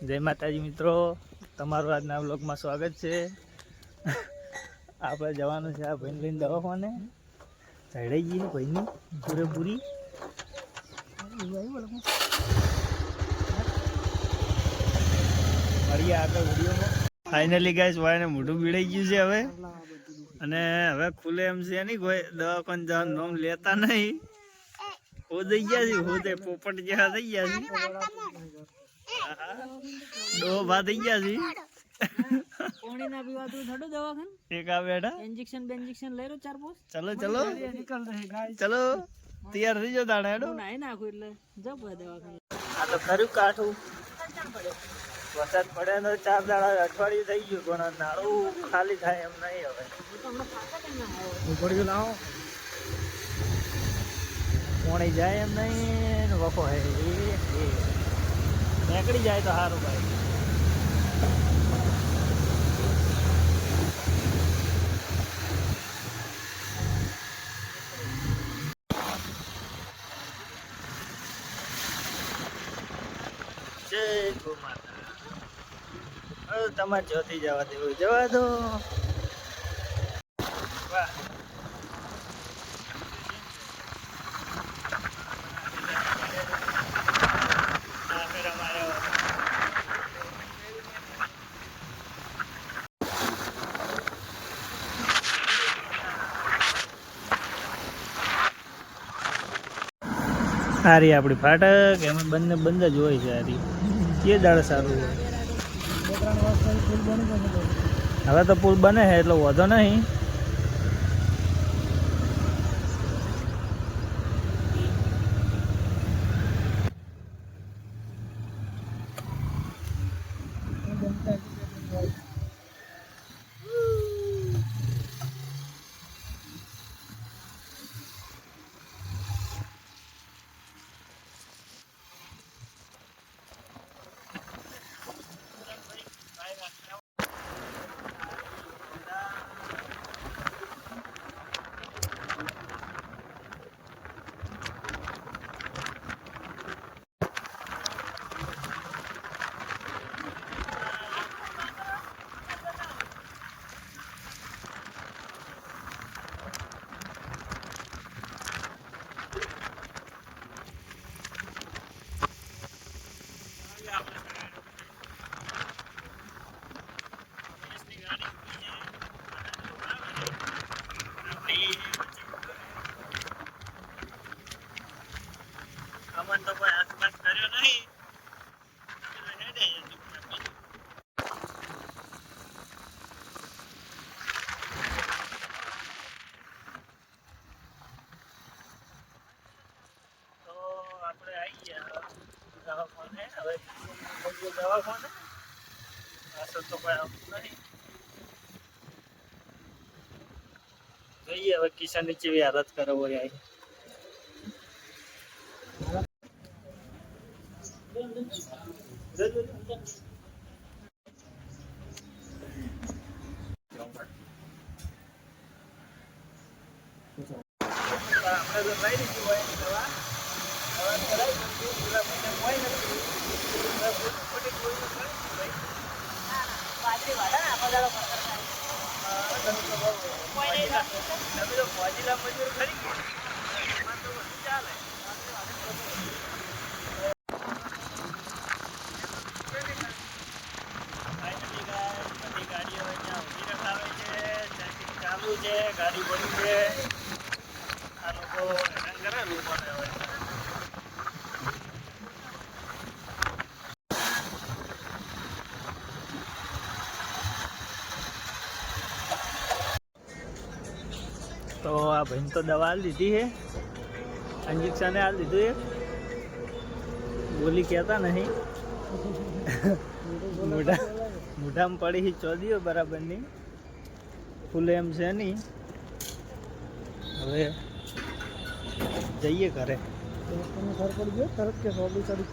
જય માતાજી મિત્રો, તમારું આજના વ્લોગમાં સ્વાગત છે. આપણે જવાનું છે આ ભાઈને લઈને દવાખાને. ચડાઈ ગઈ ભાઈની પૂરેપૂરી. મળીએ આગળ વિડીયોમાં. ફાઇનલી ગાઈસ વાયને મોઢું બીડાઈ ગયું છે હવે, અને હવે ખુલે એમ છે નહીં. કોઈ દવાખાને જવાનું નામ લેતા નહીં. હો દઈ ગયા છે, હો દે પોપટ જેવા થઈ ગયા છે. દો ભા થઈ ગયા છે. પાણી ના પીવાતું થડું દવાખાન એક આ બેઠા इंजेक्शन લઈ લો 4-5. ચલો ચલો ચલો તૈયાર થઈ જાવ તાણે હેડો. નાઈ નાખું એટલે જપ દવાખાન. આ તો ખરું કાઠું વરસાદ પડે તો 4 દાડા અઠવાડિયું થઈ ગયું, પણ નાળું ખાલી થાય એમ નહીં. હવે ઉપડ્યું લાવો પોણી જાય એમ નહીં. વખો હે નીકળી જાય તો સારું ભાઈ. જય ગો માતા. તમારે જોતી જવા દેવું જવા દો. વાહ સારી આપણી ફાટક એમાં બંધ જ હોય છે. સારી એ દાડે સારું હોય. હવે તો પુલ બને છે એટલો વધો નહીં. અમન તો કોઈ આસપાસ કર્યો નહીં. તો આપણે આવી ગયા દવાખાને. હવે દવાખાને અસર તો કોઈ આવતું નહીં. જોઈએ હવે કિસાનની કેવી હાલત કરે હોય. આવી આપણે તો લઈ લીધું હોય દવા. દવા કરાવી દીધું. પૂરા મહિને કોઈ નથી. તમે તો મોજીલા મજૂર ખરી ગયા. એમાં તો બધું ચાલે. બધી ગાડીઓ અહીંયા ઊભી રખાવે છે. ચેકિંગ ચાલુ છે. ગાડી બની છે. આ લોકો હેરાન કરે લોકોને. હવે તો આ ભાઈને તો દવા લીધી છે, ઇન્જેક્શન આ લીધું છે. બોલી કહેતા નહીં. મોઢામાં પડી ચોદીઓ બરાબરની ફૂલે એમ છે નહીં. હવે જઈએ ઘરે. ખબર પડી ગયો તરત કે સોબી ચડી.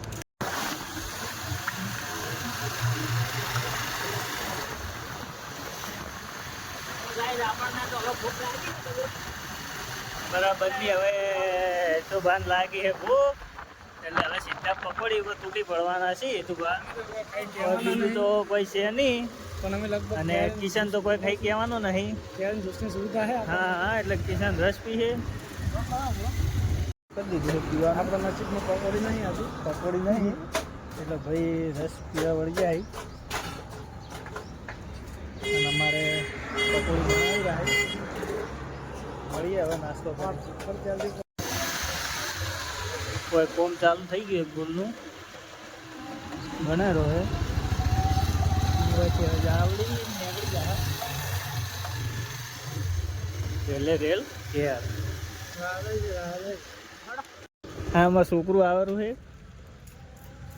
બરાબરની હવે તો ભાન લાગી છે ભૂખ. એટલે હવે સીધા પકોડી ઉપર તૂટી પડવાના છે એ તો બીજું તો કોઈ છે નહીં. પણ અમે લગભગ અને કિશન તો કોઈ ખાઈ કહેવાનું નહીં. કેરન જ્યુસની સુવિધા છે હા હા, એટલે કિશન રસ પીએ કરી દીધું છે પીવા. આપણા નજીકમાં પકોડી નહીં હતી. પકોડી નહીં એટલે ભાઈ રસ પીવા વળી જાય. અને અમારે પકોડી બનાવી રહ્યા છે. મળીએ હવે નાસ્તો કરી. કોઈ કોમ ચાલુ થઈ ગયું એક ગોલનું બનાવ્યો હે. આવડી નીકળી જાય રેલે રેલ ઘેર. હા, આમાં છોકરું આવેલું છે.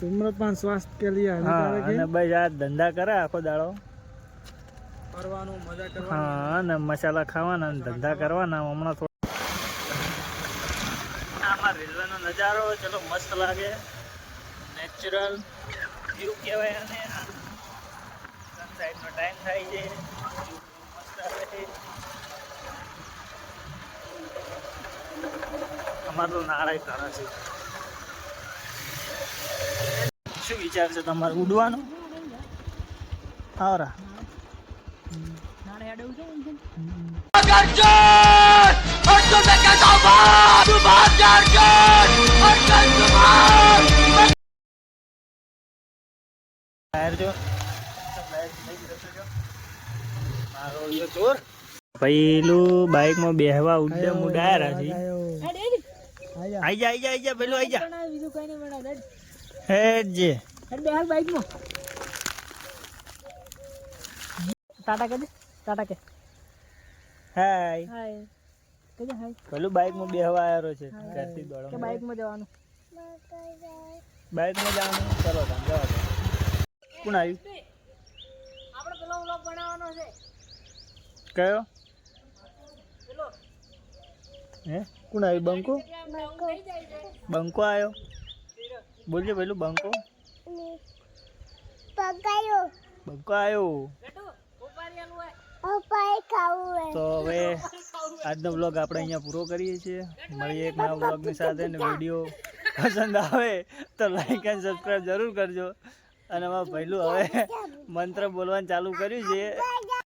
ધૂમ્રપાન સ્વાસ્થ્ય કે લીએ હા, અને બસ આ ધંધા કરે આખો દાડો. ફરવાનું, મજા કરવાની. હા, અને મસાલા ખાવાના અને ધંધા કરવાના. હમણાં થોડું આમાં રેલવેનો નજારો ચલો મસ્ત લાગે. નેચરલ વ્યૂ કહેવાય. અને સનસાઇડનો ટાઈમ થાય છે. મસ્ત આવે છે. અમારું તો નાળાય ઘણા છે. શું વિચાર છે તમારે ઉડવાનો? આવરા નાળે હેડવું છે એમ છે. પેલું બાઈકમાં બેહવા ઉડાયા છે. આઈ જા પેલું આઈ જા. બીજું કઈ નહીં બનાવ. હેડ જે હેડ બેહાર બાઈકમાં. ટાટા કે દે. ટાટા કે. હાય હાય. કે દે હાય. પેલું બાઈકમાં બેહવા આવ્યો છે. ઘરથી કે દોડો બાઈકમાં જવાનું. બાઈકમાં જવાનું. ચલો તમે જવા દો. કોણ આવ્યું? આપણે પેલો વ્લોગ બનાવવાનો છે. કયો? પેલો હે કોણ આવ્યું? બંકો? બંકો આવ્યો? બોલજો પેલું બંકો. બંકો આવ્યો. તો હવે આજનો વ્લોગ આપણે અહીંયા પૂરો કરીએ છીએ. મળીએ એક નવા વ્લોગની સાથે. અને વિડીયો પસંદ આવે તો લાઈક એન્ડ સબસ્ક્રાઈબ જરૂર કરજો. અને અમારા પહેલું હવે મંત્ર બોલવાનું ચાલુ કર્યું છે.